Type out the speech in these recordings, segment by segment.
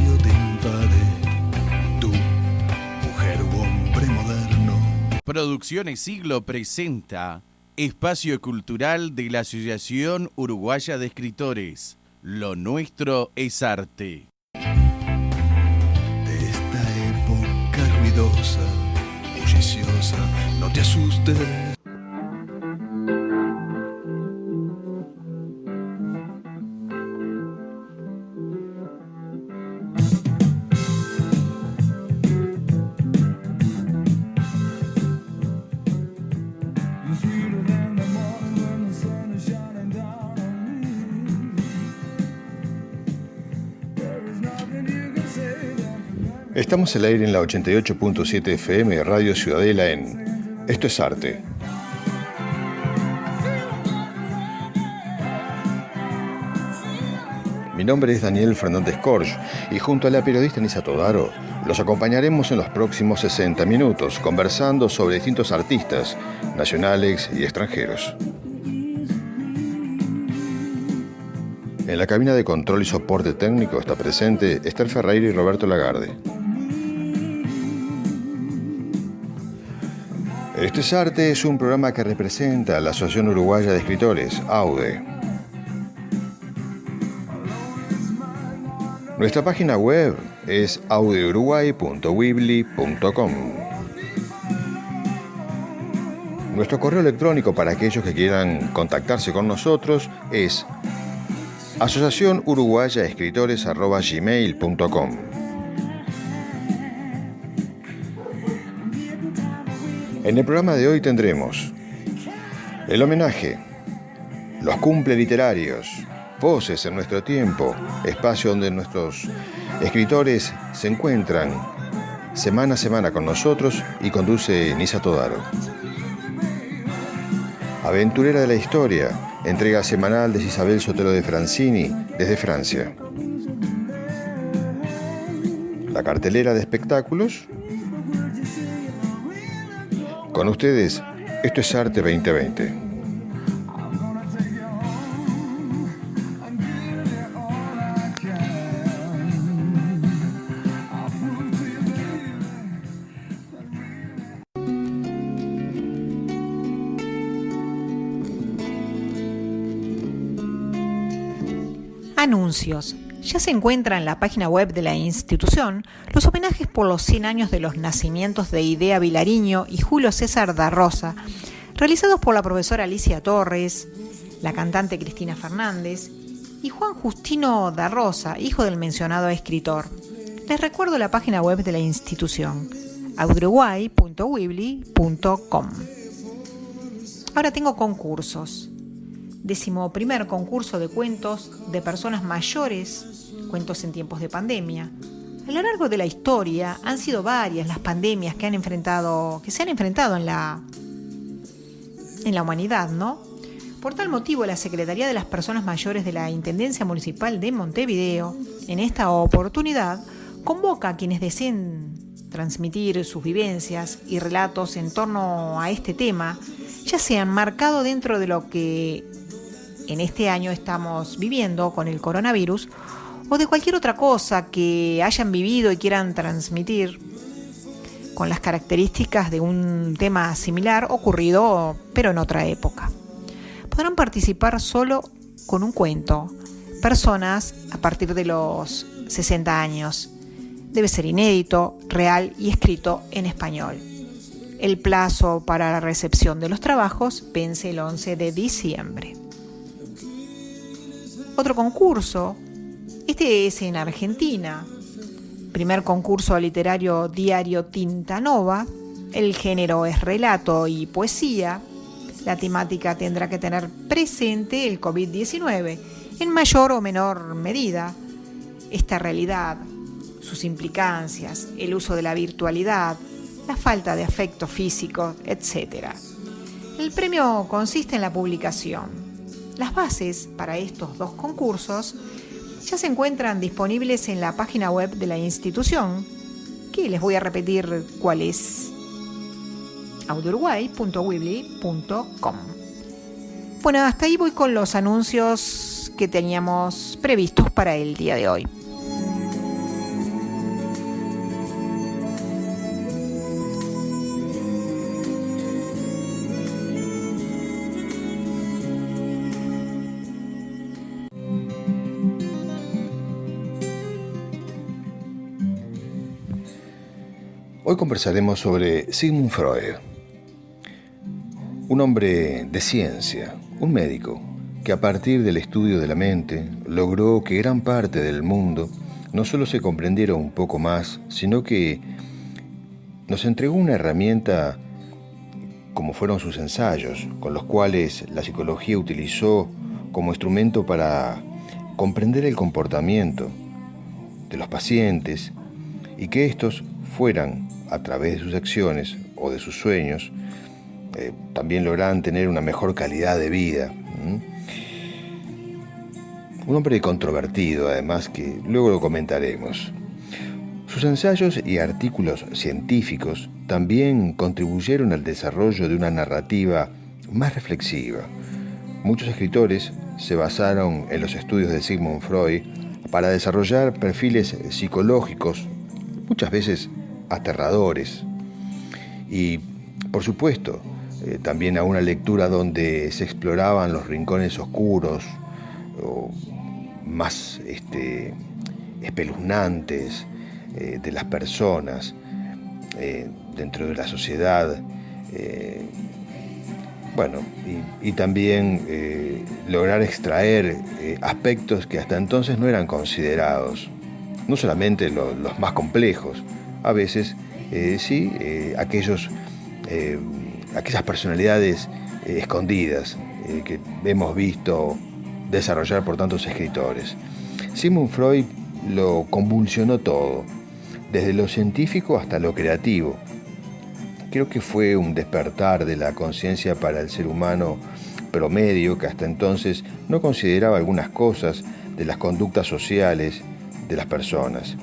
espacio te invade, tú, mujer u hombre moderno. Producciones Siglo presenta Espacio Cultural de la Asociación Uruguaya de Escritores. Lo nuestro es arte. De esta época ruidosa, bulliciosa, no te asustes. Estamos al aire en la 88.7 FM de Radio Ciudadela en Esto es Arte. Mi nombre es Daniel Fernández Corch y junto a la periodista Nisa Todaro los acompañaremos en los próximos 60 minutos conversando sobre distintos artistas nacionales y extranjeros. En la cabina de control y soporte técnico está presente Esther Ferreira y Roberto Lagarde. Esto es Arte es un programa que representa a la Asociación Uruguaya de Escritores, AUDE. Nuestra página web es audeuruguay.weebly.com. Nuestro correo electrónico para aquellos que quieran contactarse con nosotros es asociacionuruguayaescritores@gmail.com. En el programa de hoy tendremos el homenaje, los cumple literarios, voces en nuestro tiempo, espacio donde nuestros escritores se encuentran semana a semana con nosotros y conduce Nisa Todaro. Aventurera de la historia, entrega semanal de Isabel Sotelo de Francini desde Francia. La cartelera de espectáculos. Con ustedes, Esto es Arte 2020. Anuncios. Ya se encuentra en la página web de la institución los homenajes por los 100 años de los nacimientos de Idea Vilariño y Julio César da Rosa, realizados por la profesora Alicia Torres, la cantante Cristina Fernández y Juan Justino da Rosa, hijo del mencionado escritor. Les recuerdo la página web de la institución, auduruguay.weebly.com. Ahora tengo concursos. 11º concurso de cuentos de personas mayores, cuentos en tiempos de pandemia. A lo largo de la historia han sido varias las pandemias que se han enfrentado en la humanidad, ¿no? Por tal motivo, la Secretaría de las Personas Mayores de la Intendencia Municipal de Montevideo, en esta oportunidad, convoca a quienes deseen transmitir sus vivencias y relatos en torno a este tema, ya sean marcado dentro de lo que en este año estamos viviendo con el coronavirus o de cualquier otra cosa que hayan vivido y quieran transmitir con las características de un tema similar ocurrido pero en otra época. Podrán participar solo con un cuento, personas a partir de los 60 años. Debe ser inédito, real y escrito en español. El plazo para la recepción de los trabajos vence el 11 de diciembre. Otro concurso, este es en Argentina. Primer concurso literario diario Tinta Nova. El género es relato y poesía. La temática tendrá que tener presente el COVID-19 en mayor o menor medida. Esta realidad, sus implicancias, el uso de la virtualidad, la falta de afecto físico, etc. El premio consiste en la publicación. Las bases para estos dos concursos ya se encuentran disponibles en la página web de la institución, que les voy a repetir cuál es: auduruguay.weebly.com. Bueno, hasta ahí voy con los anuncios que teníamos previstos para el día de hoy. Hoy conversaremos sobre Sigmund Freud, un hombre de ciencia, un médico, que a partir del estudio de la mente logró que gran parte del mundo no solo se comprendiera un poco más, sino que nos entregó una herramienta como fueron sus ensayos, con los cuales la psicología utilizó como instrumento para comprender el comportamiento de los pacientes y que estos fueran, a través de sus acciones o de sus sueños, también lograran tener una mejor calidad de vida. Un hombre controvertido, además, que luego lo comentaremos. Sus ensayos y artículos científicos también contribuyeron al desarrollo de una narrativa más reflexiva. Muchos escritores se basaron en los estudios de Sigmund Freud para desarrollar perfiles psicológicos, muchas veces aterradores. Y, por supuesto, también a una lectura donde se exploraban los rincones oscuros o más espeluznantes de las personas dentro de la sociedad, y también lograr extraer aspectos que hasta entonces no eran considerados, no solamente los más complejos, a veces aquellas personalidades escondidas que hemos visto desarrollar por tantos escritores. Sigmund Freud lo convulsionó todo, desde lo científico hasta lo creativo. Creo que fue un despertar de la conciencia para el ser humano promedio que hasta entonces no consideraba algunas cosas de las conductas sociales de las personas.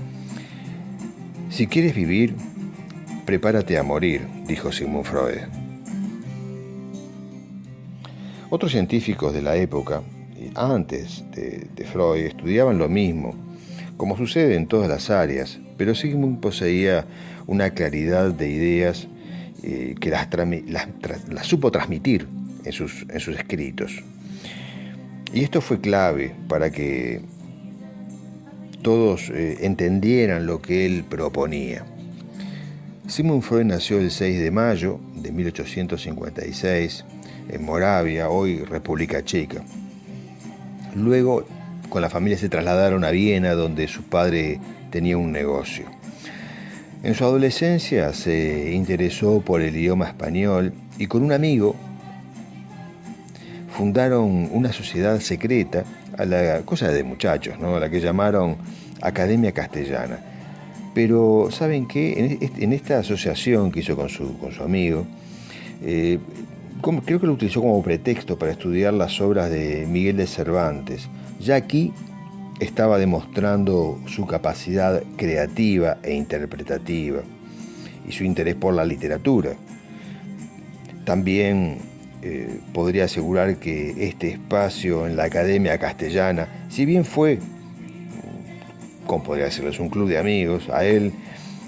Si quieres vivir, prepárate a morir, dijo Sigmund Freud. Otros científicos de la época, antes de Freud, estudiaban lo mismo, como sucede en todas las áreas, pero Sigmund poseía una claridad de ideas que las supo transmitir en sus escritos. Y esto fue clave para que todos entendieran lo que él proponía. Sigmund Freud nació el 6 de mayo de 1856 en Moravia, hoy República Checa. Luego, con la familia se trasladaron a Viena, donde su padre tenía un negocio. En su adolescencia se interesó por el idioma español y con un amigo fundaron una sociedad secreta, a la cosa de muchachos, ¿no? A la que llamaron Academia Castellana. Pero ¿saben qué? En esta asociación que hizo con su amigo, creo que lo utilizó como pretexto para estudiar las obras de Miguel de Cervantes. Ya aquí estaba demostrando su capacidad creativa e interpretativa y su interés por la literatura. También podría asegurar que este espacio en la Academia Castellana, si bien fue, como podría decirlo, es un club de amigos, a él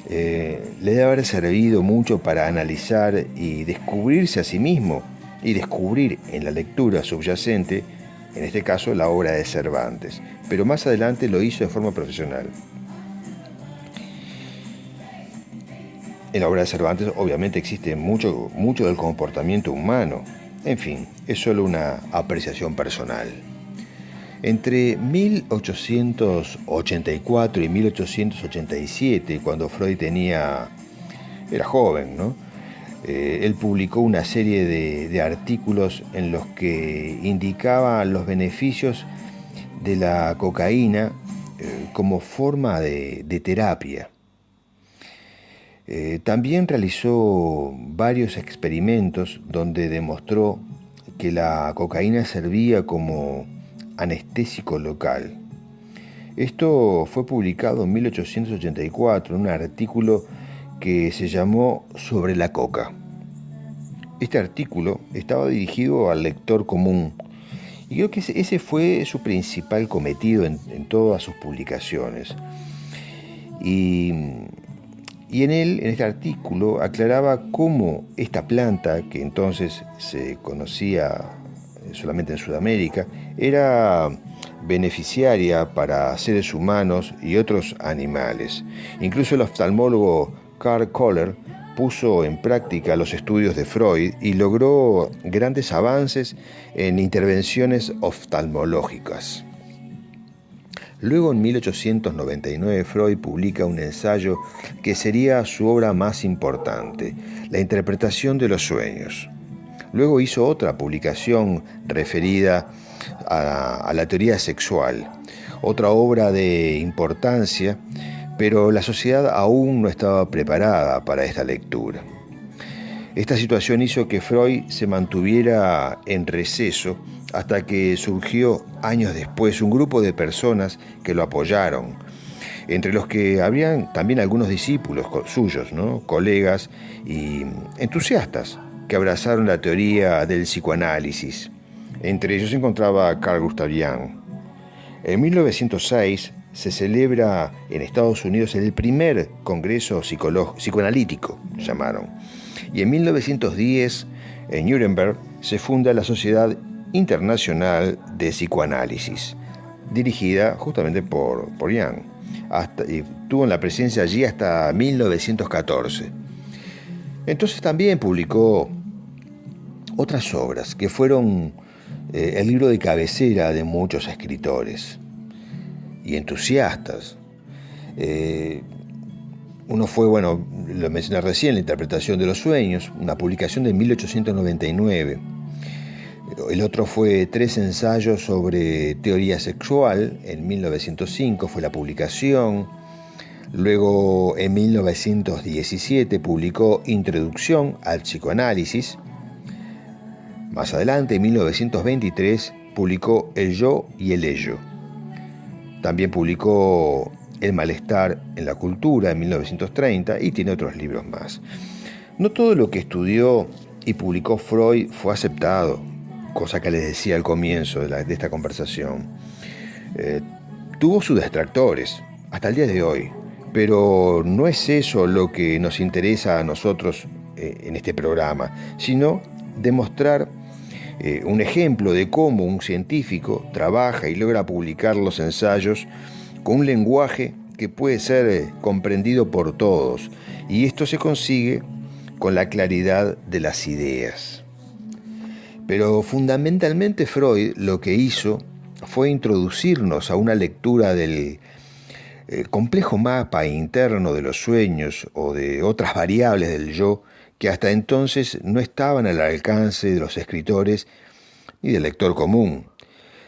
le debe haber servido mucho para analizar y descubrirse a sí mismo y descubrir en la lectura subyacente, en este caso, la obra de Cervantes, pero más adelante lo hizo de forma profesional. En la obra de Cervantes obviamente existe mucho del comportamiento humano. En fin, es solo una apreciación personal. Entre 1884 y 1887, cuando Freud era joven, ¿no? Él publicó una serie de artículos en los que indicaba los beneficios de la cocaína como forma de terapia. También realizó varios experimentos donde demostró que la cocaína servía como anestésico local. Esto fue publicado en 1884 en un artículo que se llamó Sobre la coca. Este artículo estaba dirigido al lector común y creo que ese fue su principal cometido en todas sus publicaciones. Y en este artículo, aclaraba cómo esta planta, que entonces se conocía solamente en Sudamérica, era beneficiaria para seres humanos y otros animales. Incluso el oftalmólogo Karl Kohler puso en práctica los estudios de Freud y logró grandes avances en intervenciones oftalmológicas. Luego, en 1899, Freud publica un ensayo que sería su obra más importante, La interpretación de los sueños. Luego hizo otra publicación referida a la teoría sexual, otra obra de importancia, pero la sociedad aún no estaba preparada para esta lectura. Esta situación hizo que Freud se mantuviera en receso hasta que surgió años después un grupo de personas que lo apoyaron, entre los que habían también algunos discípulos suyos, ¿no? Colegas y entusiastas que abrazaron la teoría del psicoanálisis. Entre ellos se encontraba Carl Gustav Jung. En 1906 se celebra en Estados Unidos el primer congreso psicoanalítico, llamaron. Y en 1910, en Nuremberg, se funda la Sociedad Internacional de Psicoanálisis, dirigida justamente por Jung. Y tuvo en la presencia allí hasta 1914. Entonces también publicó otras obras que fueron el libro de cabecera de muchos escritores y entusiastas. Uno fue, lo mencioné recién, La interpretación de los sueños, una publicación de 1899. El otro fue 3 ensayos sobre teoría sexual, en 1905 fue la publicación. Luego, en 1917, publicó Introducción al psicoanálisis. Más adelante, en 1923, publicó El yo y el ello. También publicó El malestar en la cultura en 1930 y tiene otros libros más. No todo lo que estudió y publicó Freud fue aceptado, cosa que les decía al comienzo de esta conversación. Tuvo sus detractores hasta el día de hoy, pero no es eso lo que nos interesa a nosotros en este programa, sino demostrar un ejemplo de cómo un científico trabaja y logra publicar los ensayos con un lenguaje que puede ser comprendido por todos, y esto se consigue con la claridad de las ideas. Pero fundamentalmente Freud lo que hizo fue introducirnos a una lectura del complejo mapa interno de los sueños o de otras variables del yo que hasta entonces no estaban al alcance de los escritores y del lector común.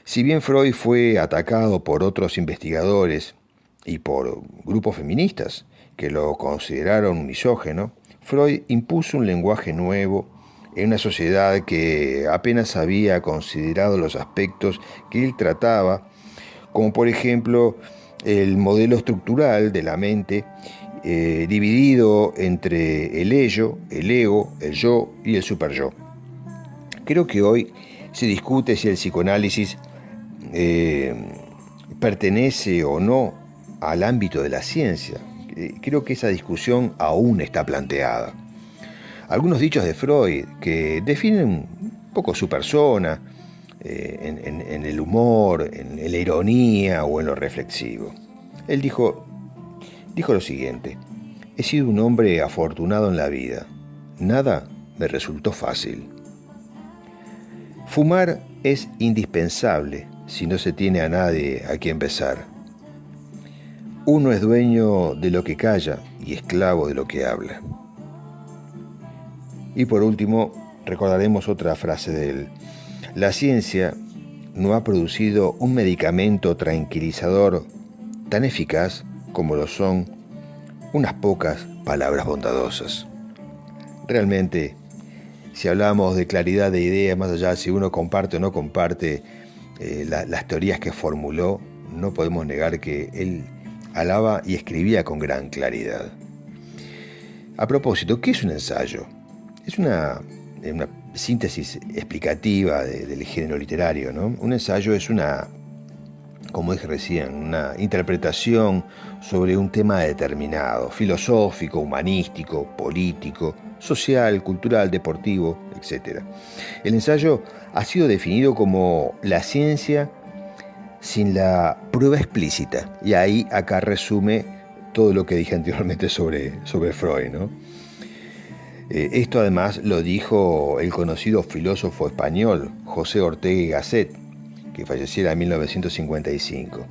Si bien Freud fue atacado por otros investigadores y por grupos feministas que lo consideraron misógino, Freud impuso un lenguaje nuevo en una sociedad que apenas había considerado los aspectos que él trataba, como por ejemplo el modelo estructural de la mente dividido entre el ello, el ego, el yo y el superyo. Creo que hoy se discute si el psicoanálisis pertenece o no al ámbito de la ciencia. Creo que esa discusión aún está planteada. Algunos dichos de Freud que definen un poco su persona en el humor, en la ironía o en lo reflexivo. Él dijo lo siguiente: he sido un hombre afortunado en la vida. Nada me resultó fácil. Fumar es indispensable si no se tiene a nadie a quien besar. Uno es dueño de lo que calla y esclavo de lo que habla. Y por último, recordaremos otra frase de él. La ciencia no ha producido un medicamento tranquilizador tan eficaz como lo son unas pocas palabras bondadosas. Realmente, si hablamos de claridad de ideas, más allá de si uno comparte o no comparte las teorías que formuló, no podemos negar que él hablaba y escribía con gran claridad. A propósito, ¿qué es un ensayo? Es una síntesis explicativa del género literario, ¿no? Un ensayo es como dije recién, una interpretación sobre un tema determinado, filosófico, humanístico, político, social, cultural, deportivo, etc. El ensayo ha sido definido como la ciencia sin la prueba explícita, y acá resume todo lo que dije anteriormente sobre Freud, ¿no? Esto además lo dijo el conocido filósofo español José Ortega y Gasset, que falleciera en 1955.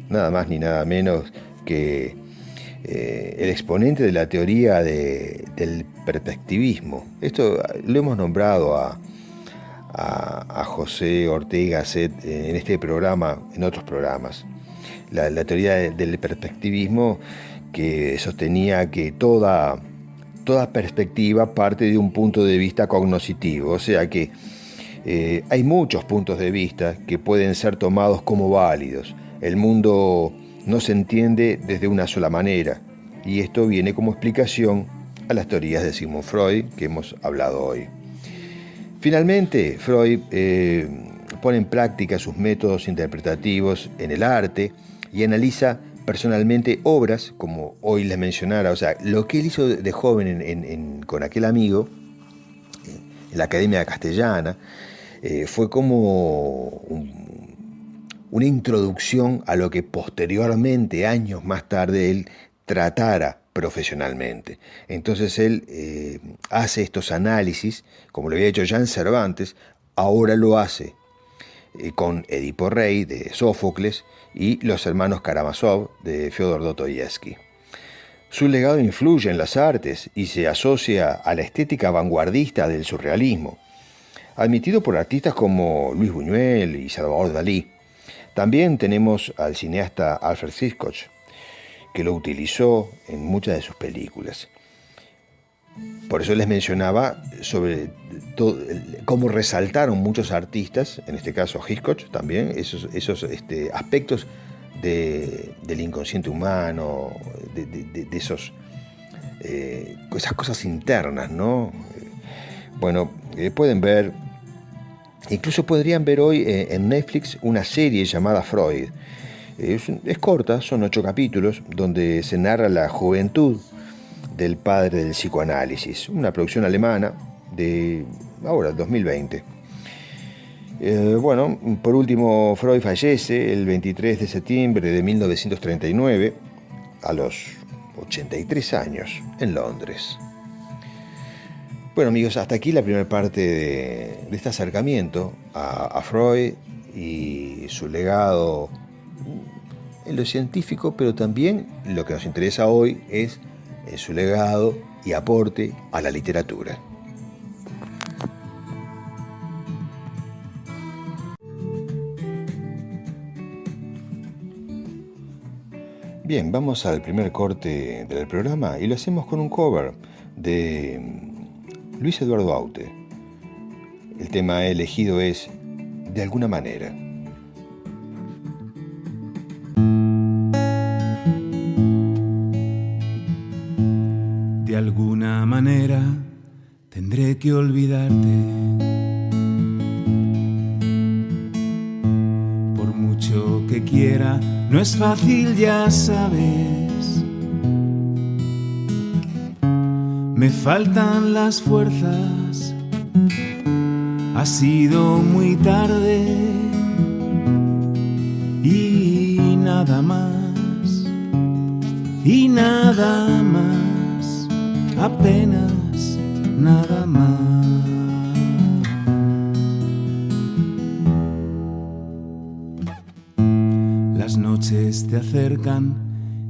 Nada más ni nada menos que el exponente de la teoría del perspectivismo. Esto lo hemos nombrado a José Ortega y Gasset en este programa, en otros programas. La teoría del perspectivismo, que sostenía que toda perspectiva parte de un punto de vista cognoscitivo, o sea que hay muchos puntos de vista que pueden ser tomados como válidos. El mundo no se entiende desde una sola manera, y esto viene como explicación a las teorías de Sigmund Freud que hemos hablado hoy. Finalmente, Freud pone en práctica sus métodos interpretativos en el arte y analiza personalmente obras, como hoy les mencionara, o sea, lo que él hizo de joven con aquel amigo en la Academia Castellana, fue como una introducción a lo que posteriormente, años más tarde, él tratara profesionalmente. Entonces él hace estos análisis, como lo había hecho ya en Cervantes, ahora lo hace con Edipo Rey de Sófocles y Los hermanos Karamazov de Fyodor Dostoyevsky. Su legado influye en las artes y se asocia a la estética vanguardista del surrealismo, admitido por artistas como Luis Buñuel y Salvador Dalí. También tenemos al cineasta Alfred Hitchcock, que lo utilizó en muchas de sus películas. Por eso les mencionaba sobre cómo resaltaron muchos artistas, en este caso Hitchcock también, esos aspectos del inconsciente humano, de esas cosas internas, ¿no? Bueno, pueden ver, incluso podrían ver hoy en Netflix una serie llamada Freud. Es corta, son 8 capítulos, donde se narra la juventud del padre del psicoanálisis, una producción alemana de ahora, 2020. Bueno, por último, Freud fallece el 23 de septiembre de 1939 a los 83 años en Londres. Bueno, amigos, hasta aquí la primera parte de este acercamiento a Freud y su legado en lo científico, pero también lo que nos interesa hoy es su legado y aporte a la literatura. Bien, vamos al primer corte del programa y lo hacemos con un cover de Luis Eduardo Aute. El tema elegido es De alguna manera. De alguna manera tendré que olvidarte. Por mucho que quiera, no es fácil, ya sabes. Me faltan las fuerzas, ha sido muy tarde y nada más, y nada más, apenas nada más. Las noches te acercan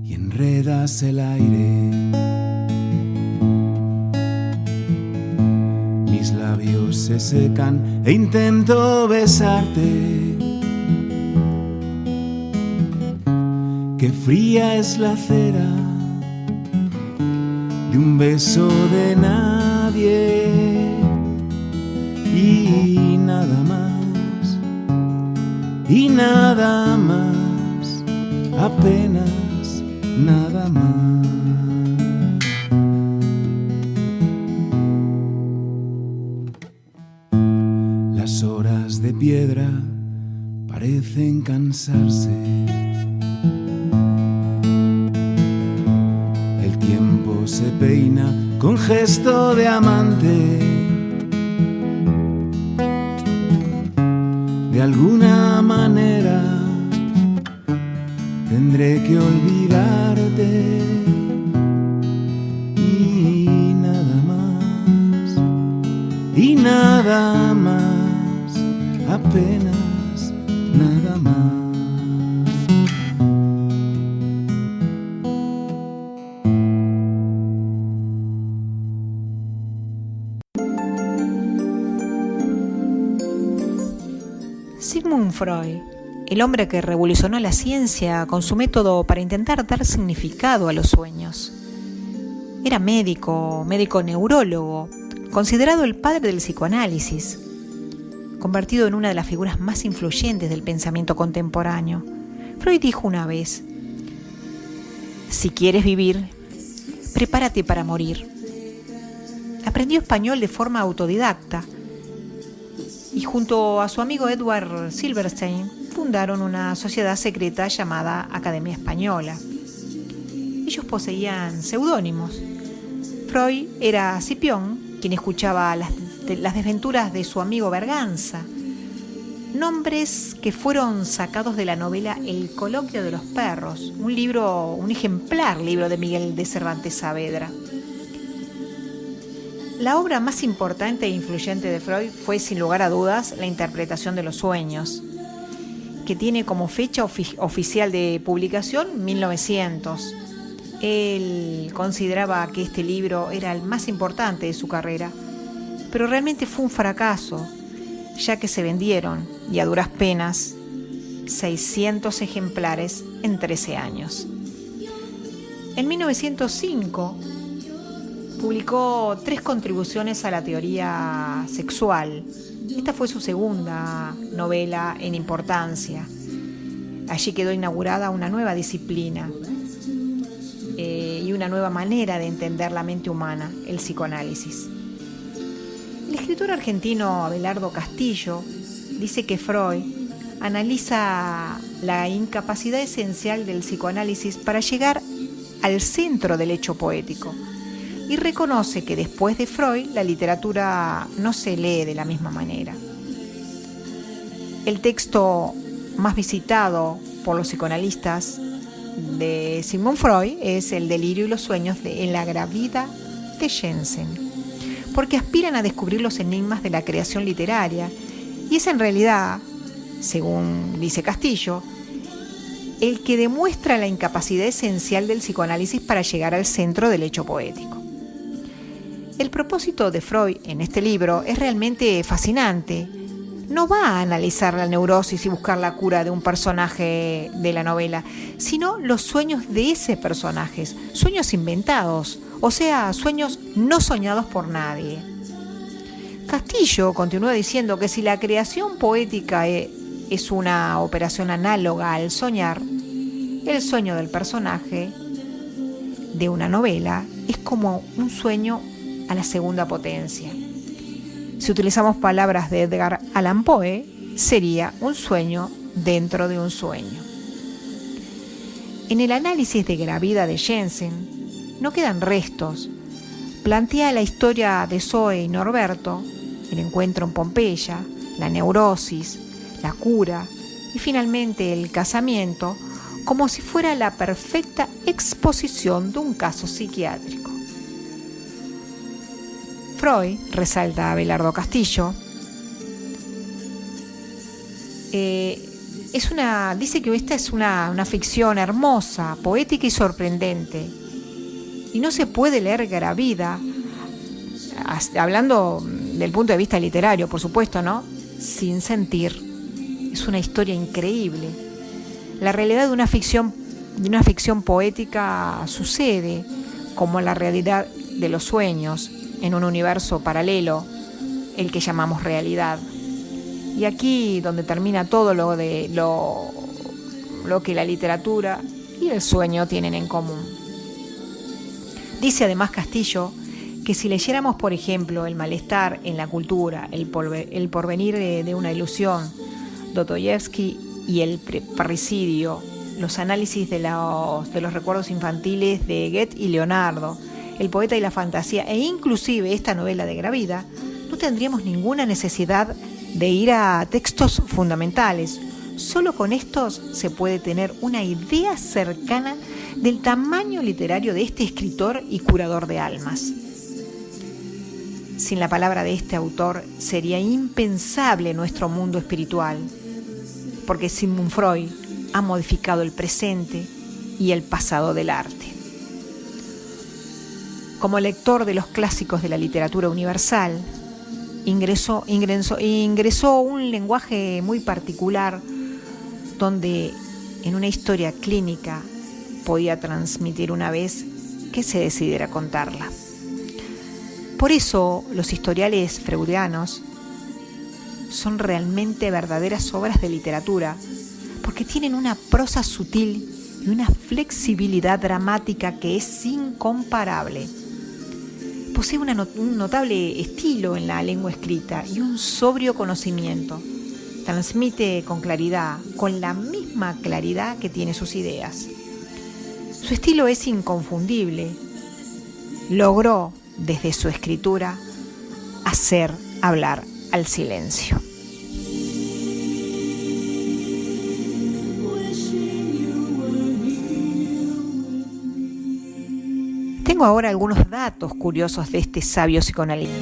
y enredas el aire. Mis labios se secan e intento besarte. Qué fría es la cera de un beso de nadie. Y nada más, y nada más, apenas nada más. Las horas de piedra parecen cansarse. El tiempo se peina con gesto de amante. De alguna manera tendré que olvidarte. penas, nada más. Sigmund Freud, el hombre que revolucionó la ciencia con su método para intentar dar significado a los sueños. Era médico neurólogo, considerado el padre del psicoanálisis, convertido en una de las figuras más influyentes del pensamiento contemporáneo. Freud dijo una vez: si quieres vivir, prepárate para morir. Aprendió español de forma autodidacta y junto a su amigo Edward Silverstein fundaron una sociedad secreta llamada Academia Española. Ellos poseían seudónimos. Freud era Cipión, quien escuchaba las desventuras de su amigo Berganza, nombres que fueron sacados de la novela El coloquio de los perros, un ejemplar libro de Miguel de Cervantes Saavedra. La obra más importante e influyente de Freud fue, sin lugar a dudas, La interpretación de los sueños, que tiene como fecha oficial de publicación 1900. Él consideraba que este libro era el más importante de su carrera, pero realmente fue un fracaso, ya que se vendieron, y a duras penas, 600 ejemplares en 13 años. En 1905 publicó 3 contribuciones a la teoría sexual. Esta fue su segunda novela en importancia. Allí quedó inaugurada una nueva disciplina y una nueva manera de entender la mente humana, el psicoanálisis. El escritor argentino Abelardo Castillo dice que Freud analiza la incapacidad esencial del psicoanálisis para llegar al centro del hecho poético y reconoce que después de Freud la literatura no se lee de la misma manera. El texto más visitado por los psicoanalistas de Sigmund Freud es El delirio y los sueños en la gravida de Jensen, porque aspiran a descubrir los enigmas de la creación literaria, y es en realidad, según dice Castillo, el que demuestra la incapacidad esencial del psicoanálisis para llegar al centro del hecho poético. El propósito de Freud en este libro es realmente fascinante. No va a analizar la neurosis y buscar la cura de un personaje de la novela, sino los sueños de ese personaje, sueños inventados, o sea, sueños no soñados por nadie. Castillo continúa diciendo que si la creación poética es una operación análoga al soñar, el sueño del personaje de una novela es como un sueño a la segunda potencia. Si utilizamos palabras de Edgar Allan Poe, sería un sueño dentro de un sueño. En el análisis de Gravida de Jensen no quedan restos. Plantea la historia de Zoe y Norberto, el encuentro en Pompeya, la neurosis, la cura y finalmente el casamiento, como si fuera la perfecta exposición de un caso psiquiátrico. Freud, resalta Abelardo Castillo, dice que esta es una ficción hermosa, poética y sorprendente, y no se puede leer Gravida, hablando del punto de vista literario, por supuesto, ¿no?, sin sentir. Es una historia increíble. La realidad de una ficción poética sucede como la realidad de los sueños en un universo paralelo, el que llamamos realidad. Y aquí donde termina todo lo que la literatura y el sueño tienen en común. Dice además Castillo que si leyéramos, por ejemplo, El malestar en la cultura, El porvenir de una ilusión, Dostoyevsky y El parricidio, los análisis de los recuerdos infantiles de Goethe y Leonardo, El poeta y la fantasía, e inclusive esta novela de Gravida, no tendríamos ninguna necesidad de ir a textos fundamentales. Solo con estos se puede tener una idea cercana del tamaño literario de este escritor y curador de almas. Sin la palabra de este autor sería impensable nuestro mundo espiritual, porque Sigmund Freud ha modificado el presente y el pasado del arte. Como lector de los clásicos de la literatura universal, ingresó un lenguaje muy particular donde en una historia clínica podía transmitir una vez que se decidiera contarla. Por eso los historiales freudianos son realmente verdaderas obras de literatura, porque tienen una prosa sutil y una flexibilidad dramática que es incomparable. Posee un notable estilo en la lengua escrita y un sobrio conocimiento. Transmite con claridad, con la misma claridad que tiene sus ideas. Su estilo es inconfundible. Logró, desde su escritura, hacer hablar al silencio. Tengo ahora algunos datos curiosos de este sabio psicoanalista.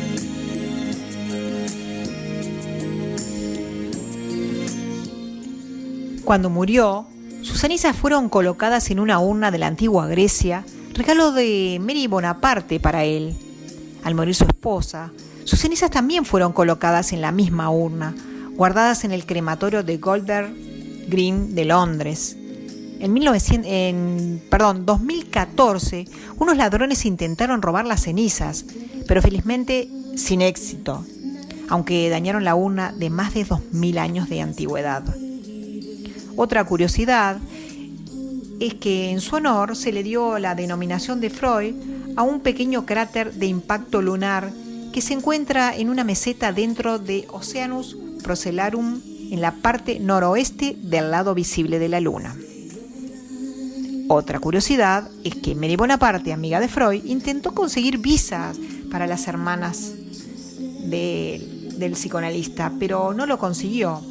Cuando murió, sus cenizas fueron colocadas en una urna de la antigua Grecia, regalo de Mary Bonaparte para él. Al morir su esposa, sus cenizas también fueron colocadas en la misma urna, guardadas en el crematorio de Golders Green de Londres. En 2014, unos ladrones intentaron robar las cenizas, pero felizmente sin éxito, aunque dañaron la urna de más de 2000 años de antigüedad. Otra curiosidad es que en su honor se le dio la denominación de Freud a un pequeño cráter de impacto lunar que se encuentra en una meseta dentro de Oceanus Procellarum, en la parte noroeste del lado visible de la Luna. Otra curiosidad es que Mary Bonaparte, amiga de Freud, intentó conseguir visas para las hermanas del psicoanalista, pero no lo consiguió.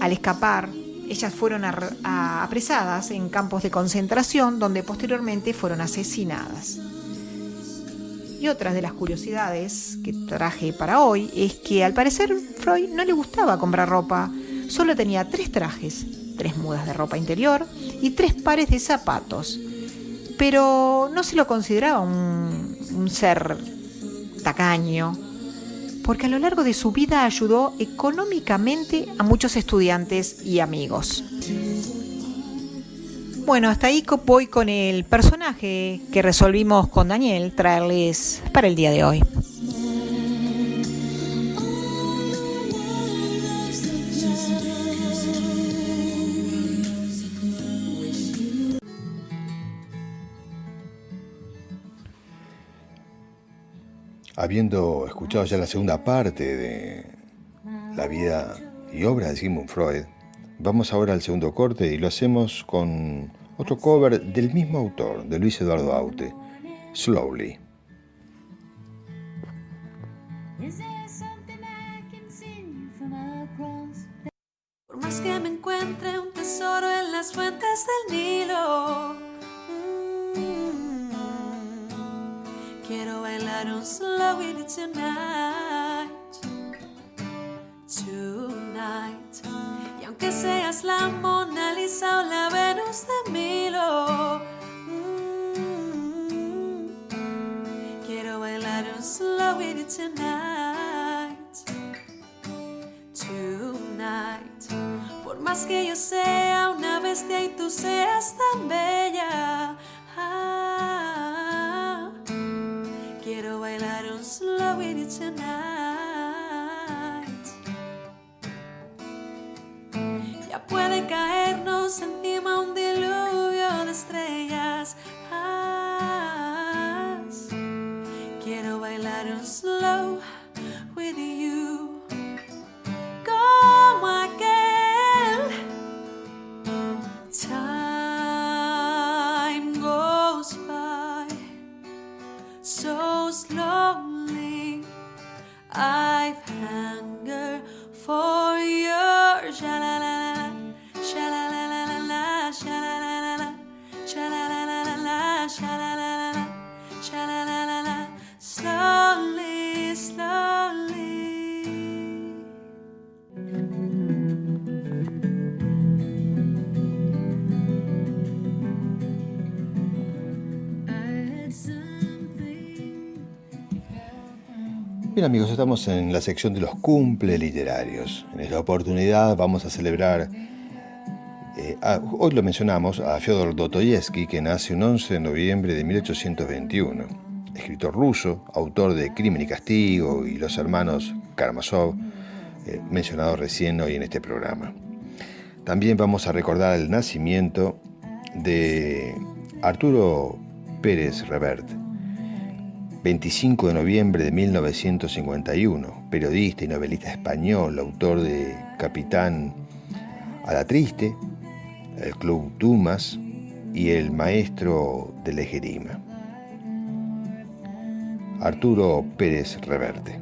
Al escapar, ellas fueron apresadas en campos de concentración, donde posteriormente fueron asesinadas. Y otra de las curiosidades que traje para hoy es que al parecer Freud no le gustaba comprar ropa, solo tenía 3 trajes, 3 mudas de ropa interior y 3 pares de zapatos, pero no se lo consideraba un ser tacaño, porque a lo largo de su vida ayudó económicamente a muchos estudiantes y amigos. Bueno, hasta ahí voy con el personaje que resolvimos con Daniel traerles para el día de hoy. Habiendo escuchado ya la segunda parte de la vida y obra de Sigmund Freud, vamos ahora al segundo corte y lo hacemos con otro cover del mismo autor, de Luis Eduardo Aute, Slowly. Por más que me encuentre un tesoro en las fuentes del Nilo, quiero bailar un slow with you tonight, tonight. Y aunque seas la Mona Lisa o la Venus de Milo, quiero bailar un slow with you tonight, tonight. Por más que yo sea una bestia y tú seas tan bella, quiero bailar un slow with you tonight. Ya puede caernos encima un diluvio de estrellas. Quiero bailar un slow with you. Como aquel. Time goes by so slowly. I've hunger for your sha-la-la-la, sha-la-la-la-la, sha-la. Bien amigos, estamos en la sección de los cumple literarios. En esta oportunidad vamos a celebrar, hoy lo mencionamos, a Fyodor Dostoyevsky, que nace un 11 de noviembre de 1821. Escritor ruso, autor de Crimen y Castigo y Los hermanos Karamazov, mencionados recién hoy en este programa. También vamos a recordar el nacimiento de Arturo Pérez Reverte, 25 de noviembre de 1951, periodista y novelista español, autor de Capitán a la Triste, El Club Dumas y El Maestro del Esgrima. Arturo Pérez Reverte.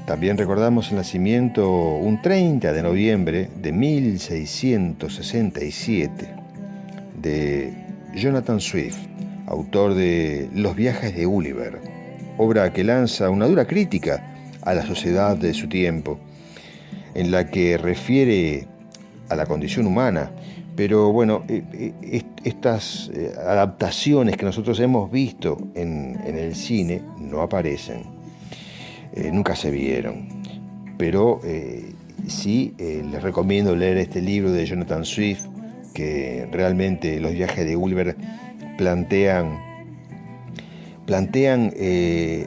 También recordamos el nacimiento un 30 de noviembre de 1667 de Jonathan Swift, autor de Los viajes de Gulliver, obra que lanza una dura crítica a la sociedad de su tiempo, en la que refiere a la condición humana, pero bueno, estas adaptaciones que nosotros hemos visto en el cine no aparecen, nunca se vieron, pero sí les recomiendo leer este libro de Jonathan Swift, que realmente Los viajes de Gulliver plantean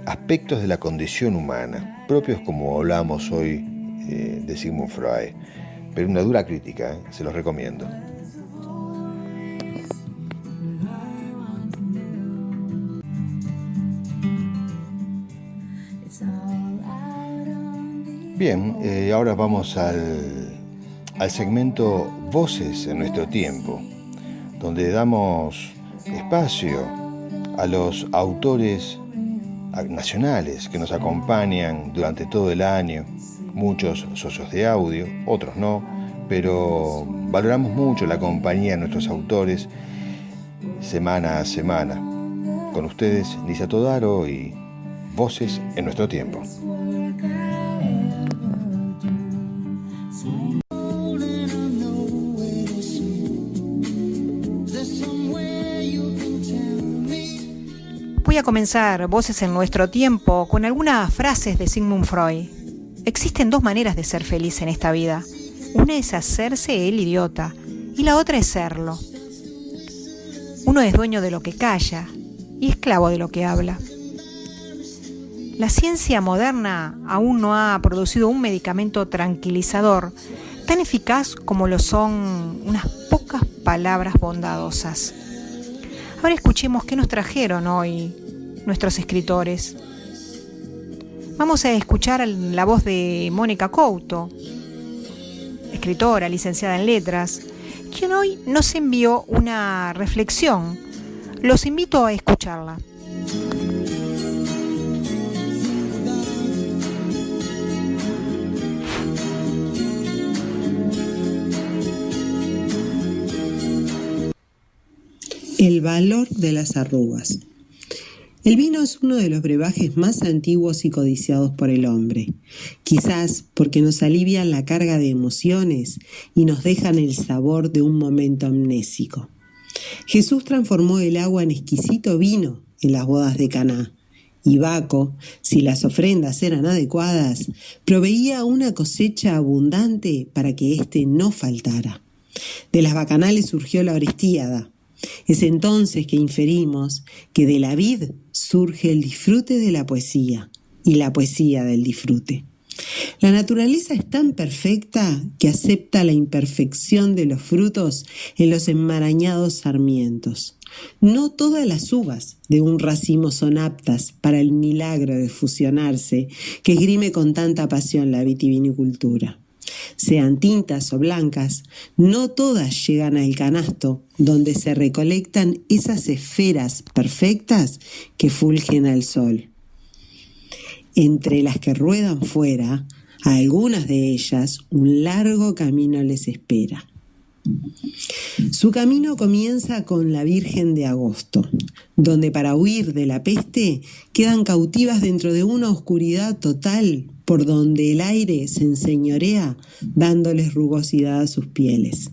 aspectos de la condición humana, propios como hablamos hoy de Sigmund Freud, pero una dura crítica, se los recomiendo. Bien, ahora vamos al segmento Voces en nuestro tiempo, donde damos espacio a los autores nacionales que nos acompañan durante todo el año, muchos socios de audio, otros no, pero valoramos mucho la compañía de nuestros autores semana a semana. Con ustedes, Lisa Todaro y Voces en nuestro tiempo. Voy a comenzar Voces en nuestro tiempo con algunas frases de Sigmund Freud. Existen dos maneras de ser feliz en esta vida. Una es hacerse el idiota y la otra es serlo. Uno es dueño de lo que calla y esclavo de lo que habla. La ciencia moderna aún no ha producido un medicamento tranquilizador tan eficaz como lo son unas pocas palabras bondadosas. Ahora escuchemos qué nos trajeron hoy nuestros escritores. Vamos a escuchar la voz de Mónica Couto, escritora, licenciada en letras, quien hoy nos envió una reflexión. Los invito a escucharla. El valor de las arrugas. El vino es uno de los brebajes más antiguos y codiciados por el hombre, quizás porque nos alivian la carga de emociones y nos dejan el sabor de un momento amnésico. Jesús transformó el agua en exquisito vino en las bodas de Caná, y Baco, si las ofrendas eran adecuadas, proveía una cosecha abundante para que éste no faltara. De las bacanales surgió la Orestíada. Es entonces que inferimos que de la vid surge el disfrute de la poesía y la poesía del disfrute. La naturaleza es tan perfecta que acepta la imperfección de los frutos en los enmarañados sarmientos. No todas las uvas de un racimo son aptas para el milagro de fusionarse que esgrime con tanta pasión la vitivinicultura. Sean tintas o blancas, no todas llegan al canasto donde se recolectan esas esferas perfectas que fulgen al sol. Entre las que ruedan fuera, a algunas de ellas un largo camino les espera. Su camino comienza con la Virgen de Agosto, donde para huir de la peste quedan cautivas dentro de una oscuridad total por donde el aire se enseñorea dándoles rugosidad a sus pieles.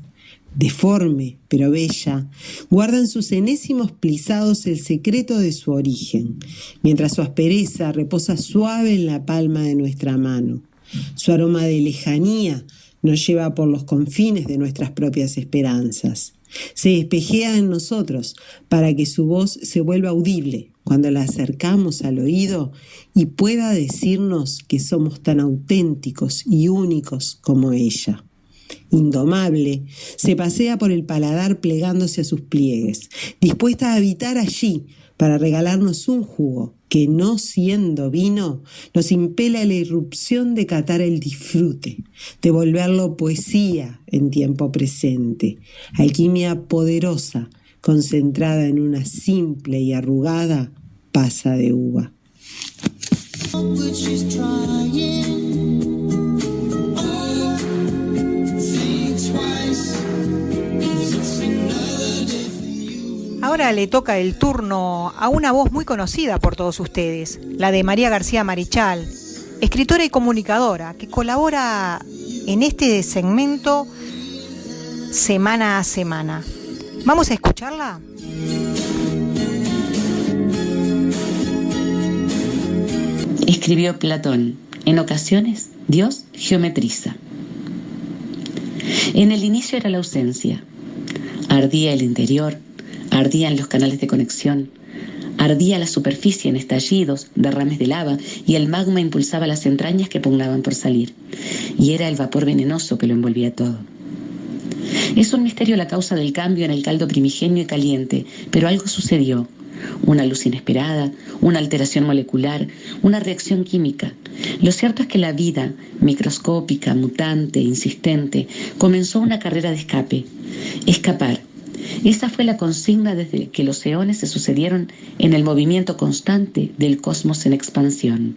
deforme pero bella, guarda en sus enésimos plisados el secreto de su origen, mientras su aspereza reposa suave en la palma de nuestra mano. Su aroma de lejanía nos lleva por los confines de nuestras propias esperanzas. Se espejea en nosotros para que su voz se vuelva audible cuando la acercamos al oído y pueda decirnos que somos tan auténticos y únicos como ella. Indomable, se pasea por el paladar plegándose a sus pliegues, dispuesta a habitar allí para regalarnos un jugo que, no siendo vino, nos impele a la irrupción de catar el disfrute, de volverlo poesía en tiempo presente, alquimia poderosa concentrada en una simple y arrugada pasa de uva. Ahora le toca el turno a una voz muy conocida por todos ustedes, la de María García Marichal, escritora y comunicadora, que colabora en este segmento semana a semana. ¿Vamos a escucharla? Escribió Platón: en ocasiones Dios geometriza. En el inicio era la ausencia. Ardía el interior, ardían los canales de conexión, ardía la superficie en estallidos, derrames de lava, y el magma impulsaba las entrañas que pugnaban por salir. Y era el vapor venenoso que lo envolvía todo. Es un misterio la causa del cambio en el caldo primigenio y caliente, pero algo sucedió. Una luz inesperada, una alteración molecular, una reacción química. Lo cierto es que la vida, microscópica, mutante, insistente, comenzó una carrera de escape. Escapar. Esa fue la consigna desde que los eones se sucedieron en el movimiento constante del cosmos en expansión.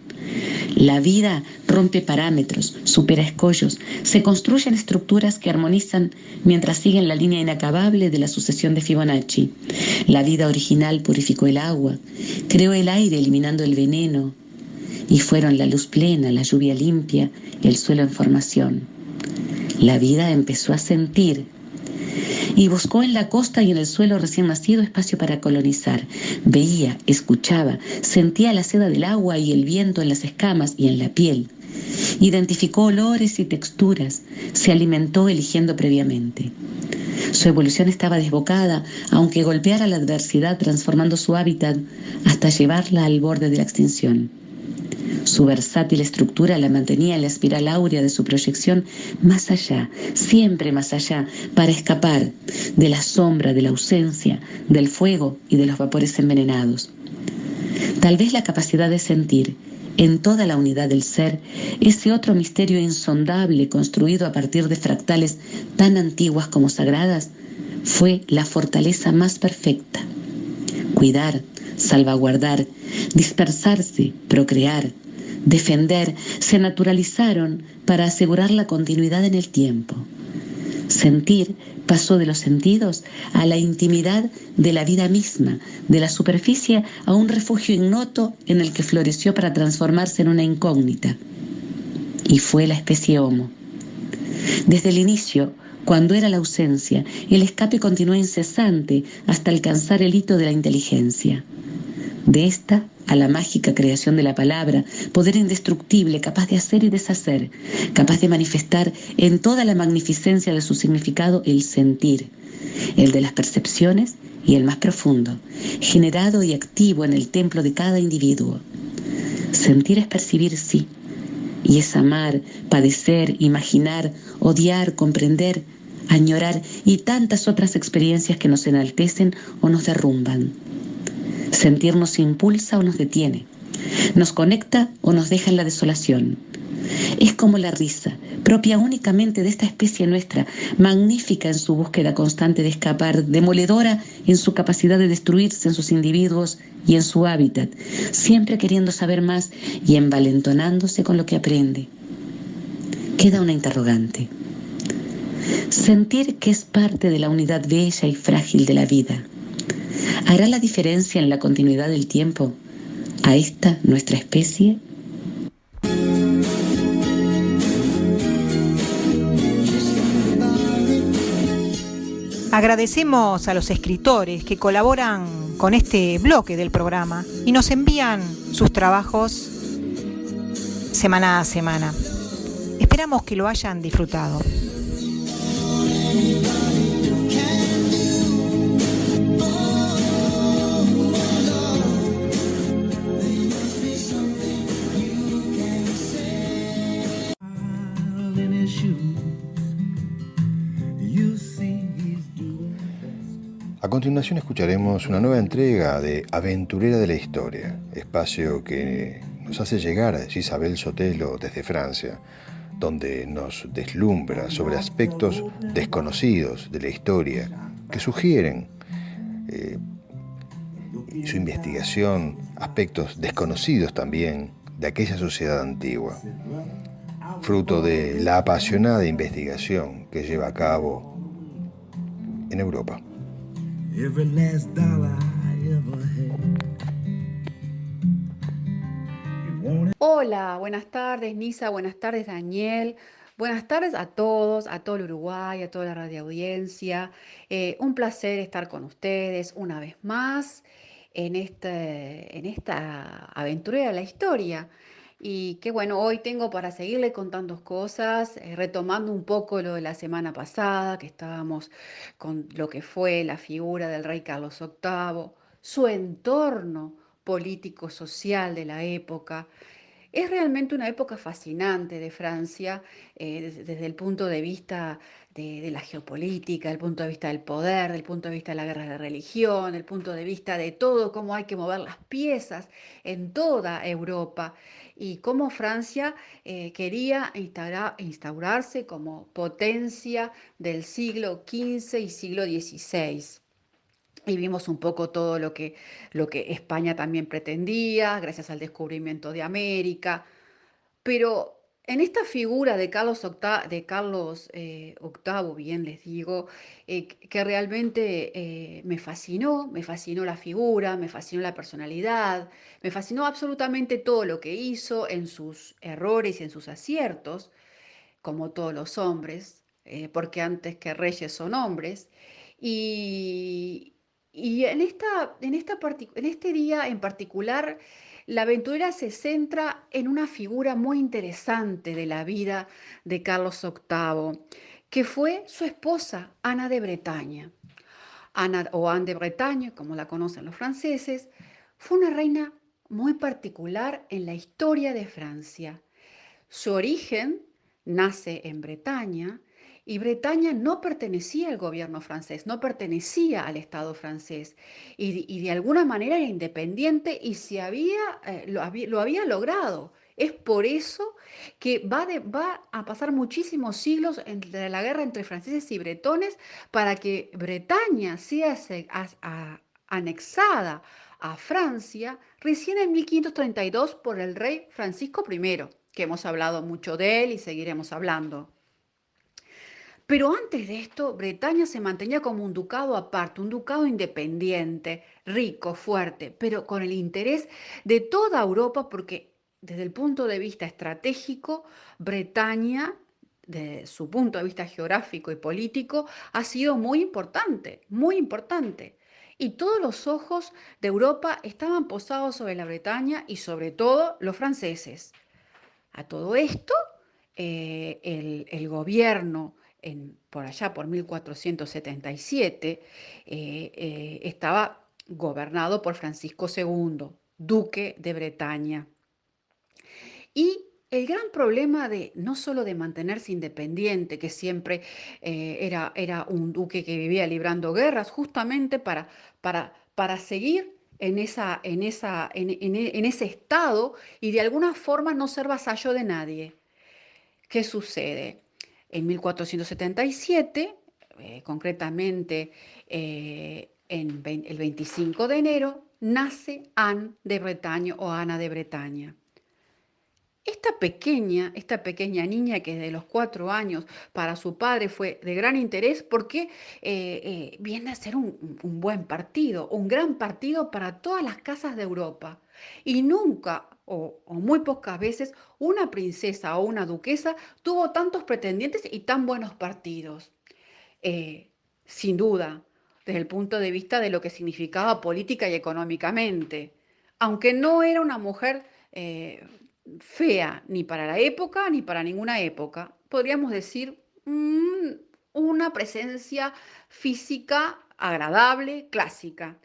La vida rompe parámetros, supera escollos, se construyen estructuras que armonizan mientras siguen la línea inacabable de la sucesión de Fibonacci. La vida original purificó el agua, creó el aire eliminando el veneno, y fueron la luz plena, la lluvia limpia, el suelo en formación. La vida empezó a sentir y buscó en la costa y en el suelo recién nacido espacio para colonizar. Veía, escuchaba, sentía la seda del agua y el viento en las escamas y en la piel. Identificó olores y texturas, se alimentó eligiendo previamente. Su evolución estaba desbocada, aunque golpeara la adversidad transformando su hábitat hasta llevarla al borde de la extinción. Su versátil estructura la mantenía en la espiral áurea de su proyección más allá, siempre más allá, para escapar de la sombra, de la ausencia, del fuego y de los vapores envenenados. Tal vez la capacidad de sentir, en toda la unidad del ser, ese otro misterio insondable construido a partir de fractales tan antiguas como sagradas, fue la fortaleza más perfecta. Cuidar, salvaguardar, dispersarse, procrear, defender, se naturalizaron para asegurar la continuidad en el tiempo. Sentir pasó de los sentidos a la intimidad de la vida misma, de la superficie a un refugio ignoto en el que floreció para transformarse en una incógnita. Y fue la especie Homo. Desde el inicio, cuando era la ausencia, el escape continuó incesante hasta alcanzar el hito de la inteligencia. De esta a la mágica creación de la palabra, poder indestructible, capaz de hacer y deshacer, capaz de manifestar en toda la magnificencia de su significado el sentir, el de las percepciones y el más profundo, generado y activo en el templo de cada individuo. Sentir es percibir, sí, y es amar, padecer, imaginar, odiar, comprender, añorar y tantas otras experiencias que nos enaltecen o nos derrumban. Sentir nos impulsa o nos detiene, nos conecta o nos deja en la desolación. Es como la risa, propia únicamente de esta especie nuestra, magnífica en su búsqueda constante de escapar, demoledora en su capacidad de destruirse en sus individuos y en su hábitat, siempre queriendo saber más y envalentonándose con lo que aprende. Queda una interrogante. Sentir que es parte de la unidad bella y frágil de la vida, ¿hará la diferencia en la continuidad del tiempo a esta nuestra especie? Agradecemos a los escritores que colaboran con este bloque del programa y nos envían sus trabajos semana a semana. Esperamos que lo hayan disfrutado. A continuación escucharemos una nueva entrega de Aventurera de la Historia, espacio que nos hace llegar Isabel Sotelo desde Francia, donde nos deslumbra sobre aspectos desconocidos de la historia que sugieren su investigación, aspectos desconocidos también de aquella sociedad antigua, fruto de la apasionada investigación que lleva a cabo en Europa. Every last dollar I ever had. Hola, buenas tardes Nisa, buenas tardes Daniel, buenas tardes a todos, a todo el Uruguay, a toda la radioaudiencia. Un placer estar con ustedes una vez más en esta aventura de la historia. Y qué bueno, hoy tengo para seguirle contando cosas, retomando un poco lo de la semana pasada, que estábamos con lo que fue la figura del rey Carlos VIII, su entorno político-social de la época. Es realmente una época fascinante de Francia, desde el punto de vista de la geopolítica, del punto de vista del poder, del punto de vista de la guerra de religión, del punto de vista de todo, cómo hay que mover las piezas en toda Europa y cómo Francia quería instaurarse como potencia del siglo XV y siglo XVI. Y vimos un poco todo lo que España también pretendía, gracias al descubrimiento de América. Pero en esta figura de Carlos VIII, bien les digo, que realmente me fascinó la figura, me fascinó la personalidad, me fascinó absolutamente todo lo que hizo en sus errores y en sus aciertos, como todos los hombres, porque antes que reyes son hombres. Y, y en este día en particular, la aventurera se centra en una figura muy interesante de la vida de Carlos VIII, que fue su esposa, Ana de Bretaña. Ana o Anne de Bretaña, como la conocen los franceses, fue una reina muy particular en la historia de Francia. Su origen nace en Bretaña y Bretaña no pertenecía al gobierno francés, no pertenecía al Estado francés y de alguna manera era independiente y lo había logrado. Es por eso que va a pasar muchísimos siglos entre la guerra entre franceses y bretones para que Bretaña sea anexada a Francia recién en 1532 por el rey Francisco I, que hemos hablado mucho de él y seguiremos hablando. Pero antes de esto, Bretaña se mantenía como un ducado aparte, un ducado independiente, rico, fuerte, pero con el interés de toda Europa, porque desde el punto de vista estratégico, Bretaña, de su punto de vista geográfico y político, ha sido muy importante, muy importante. Y todos los ojos de Europa estaban posados sobre la Bretaña y sobre todo los franceses. A todo esto, el gobierno por allá por 1477 estaba gobernado por Francisco II, duque de Bretaña. Y el gran problema de no solo de mantenerse independiente, que siempre era un duque que vivía librando guerras, justamente para seguir en ese estado y de alguna forma no ser vasallo de nadie. ¿Qué sucede? En 1477, concretamente el 25 de enero, nace Anne de Bretaña o Ana de Bretaña. Esta pequeña niña que desde los 4 años para su padre fue de gran interés porque viene a ser un buen partido, un gran partido para todas las casas de Europa. Y nunca, o muy pocas veces, una princesa o una duquesa tuvo tantos pretendientes y tan buenos partidos. sin duda, desde el punto de vista de lo que significaba política y económicamente, aunque no era una mujer fea ni para la época ni para ninguna época, podríamos decir una presencia física agradable, clásica.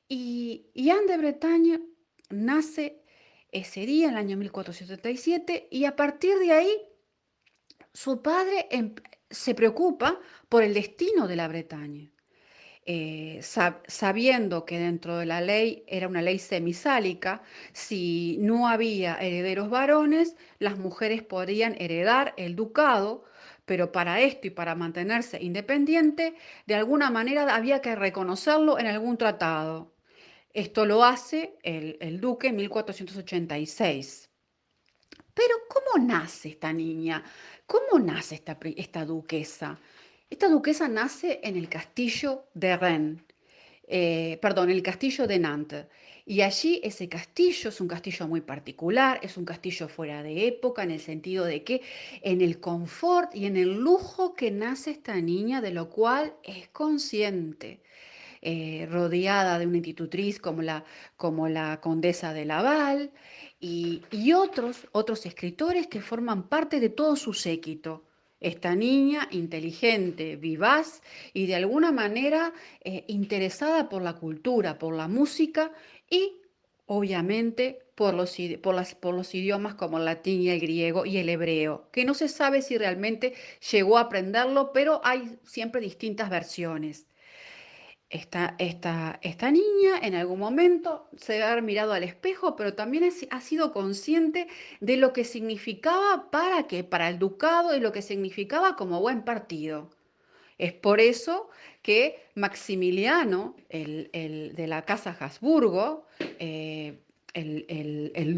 Y Anne de Bretaña nace ese día, en el año 1477, y a partir de ahí su padre se preocupa por el destino de la Bretaña. Sabiendo que dentro de la ley era una ley semisálica, si no había herederos varones, las mujeres podrían heredar el ducado, pero para esto y para mantenerse independiente, de alguna manera había que reconocerlo en algún tratado. Esto lo hace el duque en 1486. Pero ¿cómo nace esta niña? ¿Cómo nace esta duquesa? Esta duquesa nace en el castillo de Rennes, perdón, el castillo de Nantes. Y allí ese castillo es un castillo muy particular, es un castillo fuera de época, en el sentido de que en el confort y en el lujo que nace esta niña, de lo cual es consciente. Rodeada de una institutriz como la condesa de Laval y otros escritores que forman parte de todo su séquito. Esta niña inteligente, vivaz y de alguna manera interesada por la cultura, por la música y obviamente por los idiomas como el latín y el griego y el hebreo, que no se sabe si realmente llegó a aprenderlo, pero hay siempre distintas versiones. Esta niña en algún momento se debe haber mirado al espejo, pero también ha sido consciente de lo que significaba para el ducado y lo que significaba como buen partido. Es por eso que Maximiliano, el de la casa Habsburgo, el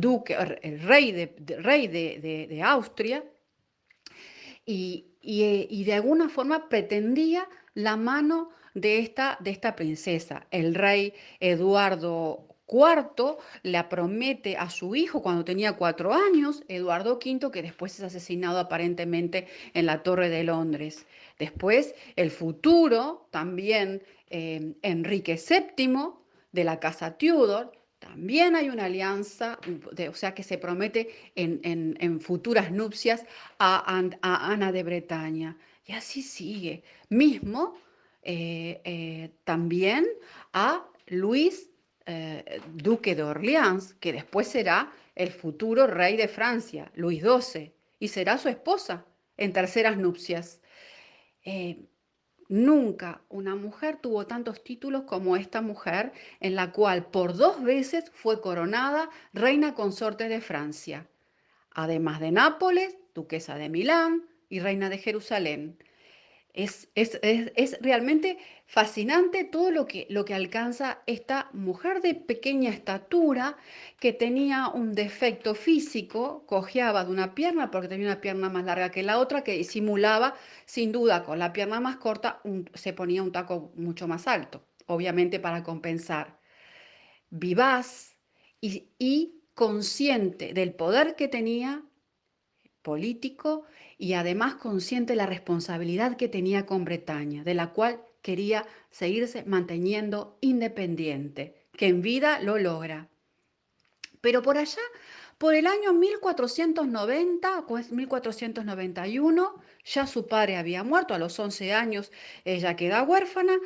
duque, el rey de Austria, y de alguna forma pretendía la mano de esta princesa. El rey Eduardo IV la promete a su hijo cuando tenía 4 años, Eduardo V, que después es asesinado aparentemente en la Torre de Londres. Después, el futuro, también Enrique VII, de la casa Tudor, también hay una alianza, o sea que se promete en futuras nupcias a Ana de Bretaña. Y así sigue. Mismo también a Luis, duque de Orleans, que después será el futuro rey de Francia, Luis XII, y será su esposa en terceras nupcias. Eh, Nunca una mujer tuvo tantos títulos como esta mujer, en la cual por 2 veces fue coronada reina consorte de Francia, además de Nápoles, duquesa de Milán y reina de Jerusalén. Es realmente fascinante todo lo que alcanza esta mujer de pequeña estatura que tenía un defecto físico, cojeaba de una pierna porque tenía una pierna más larga que la otra, que simulaba, sin duda, con la pierna más corta, se ponía un taco mucho más alto, obviamente para compensar. Vivaz y consciente del poder que tenía político y además consciente de la responsabilidad que tenía con Bretaña, de la cual quería seguirse manteniendo independiente, que en vida lo logra. Pero por allá, por el año 1490, 1491, ya su padre había muerto, a los 11 años ella queda huérfana,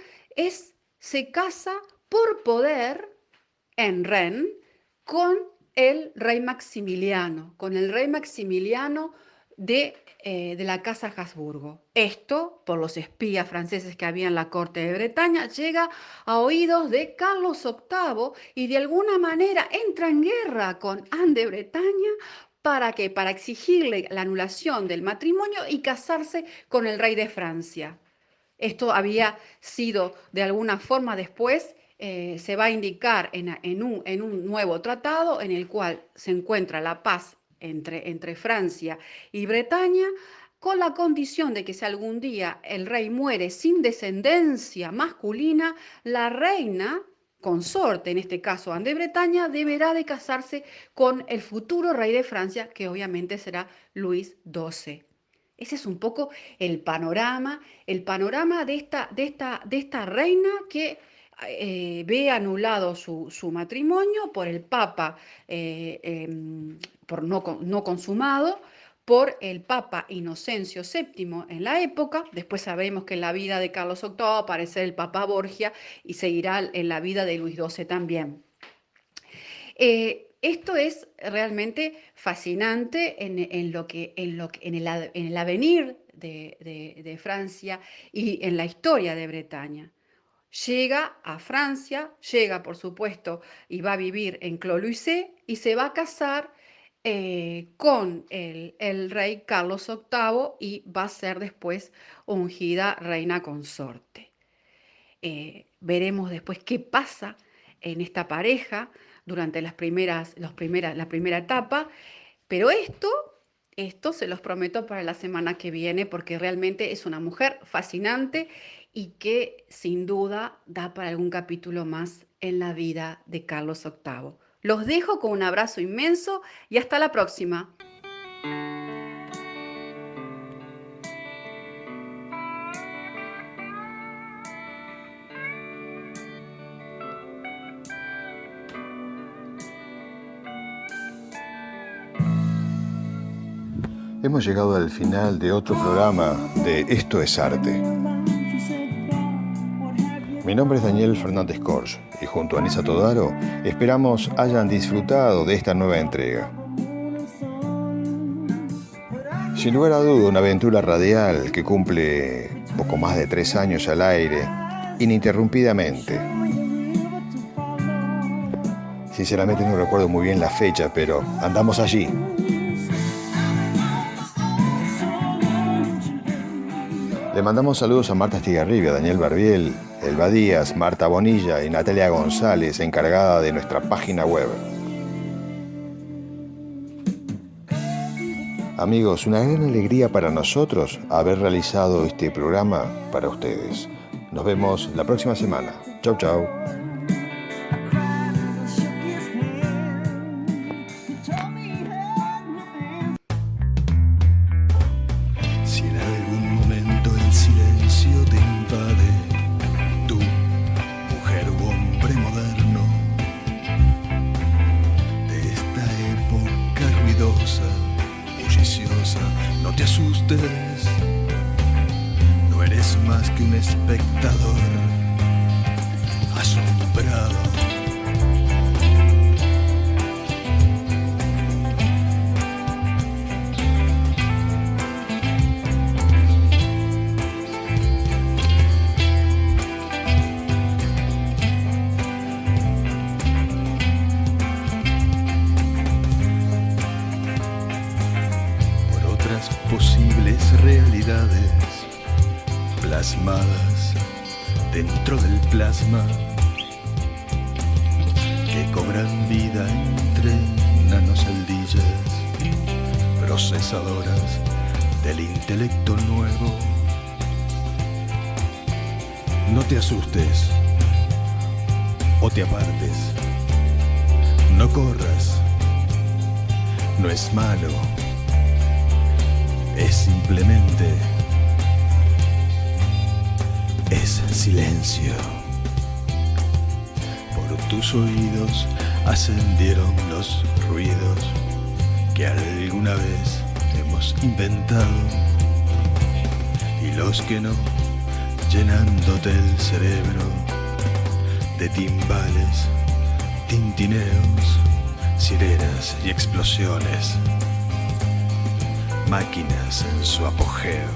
se casa por poder en Rennes con el rey Maximiliano, de la casa Habsburgo. Esto, por los espías franceses que había en la corte de Bretaña, llega a oídos de Carlos VIII y de alguna manera entra en guerra con Anne de Bretaña. ¿Para qué? Para exigirle la anulación del matrimonio y casarse con el rey de Francia. Esto había sido de alguna forma después, se va a indicar en un nuevo tratado en el cual se encuentra la paz entre Francia y Bretaña, con la condición de que si algún día el rey muere sin descendencia masculina, la reina consorte, en este caso Anne de Bretaña, deberá de casarse con el futuro rey de Francia, que obviamente será Luis XII. Ese es un poco el panorama de esta reina que ve anulado su matrimonio por el Papa, por no consumado, por el Papa Inocencio VII en la época. Después sabemos que en la vida de Carlos VIII va a aparecer el Papa Borgia y seguirá en la vida de Luis XII también. Esto es realmente fascinante en el avenir de Francia y en la historia de Bretaña. Llega a Francia, llega por supuesto y va a vivir en Clos-Lucé y se va a casar con el rey Carlos VIII y va a ser después ungida reina consorte. Veremos después qué pasa en esta pareja durante la primera etapa, pero esto se los prometo para la semana que viene, porque realmente es una mujer fascinante y que sin duda da para algún capítulo más en la vida de Carlos VIII. Los dejo con un abrazo inmenso y hasta la próxima. Hemos llegado al final de otro programa de Esto es Arte. Mi nombre es Daniel Fernández Corch y junto a Anissa Todaro esperamos hayan disfrutado de esta nueva entrega. Sin lugar a duda, una aventura radial que cumple poco más de 3 años al aire, ininterrumpidamente. Sinceramente no recuerdo muy bien la fecha, pero andamos allí. Le mandamos saludos a Marta Estigarribia, Daniel Barbiel, Elba Díaz, Marta Bonilla y Natalia González, encargada de nuestra página web. Amigos, una gran alegría para nosotros haber realizado este programa para ustedes. Nos vemos la próxima semana. Chau, chau. No eres más que un espectador asombrado. Posibles realidades plasmadas dentro del plasma que cobran vida entre nanoceldillas procesadoras del intelecto nuevo. No te asustes o te apartes, no corras, no es malo. Es simplemente, es silencio. Por tus oídos ascendieron los ruidos que alguna vez hemos inventado, y los que no, llenándote el cerebro de timbales, tintineos, sirenas y explosiones. Máquinas en su apogeo.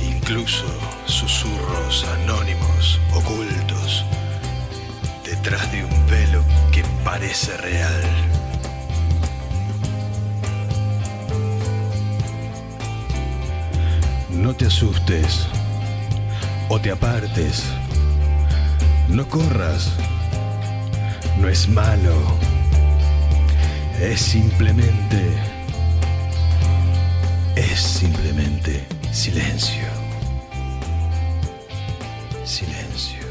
Incluso susurros anónimos ocultos detrás de un velo que parece real. No te asustes o te apartes, no corras. No es malo, es simplemente silencio. Silencio.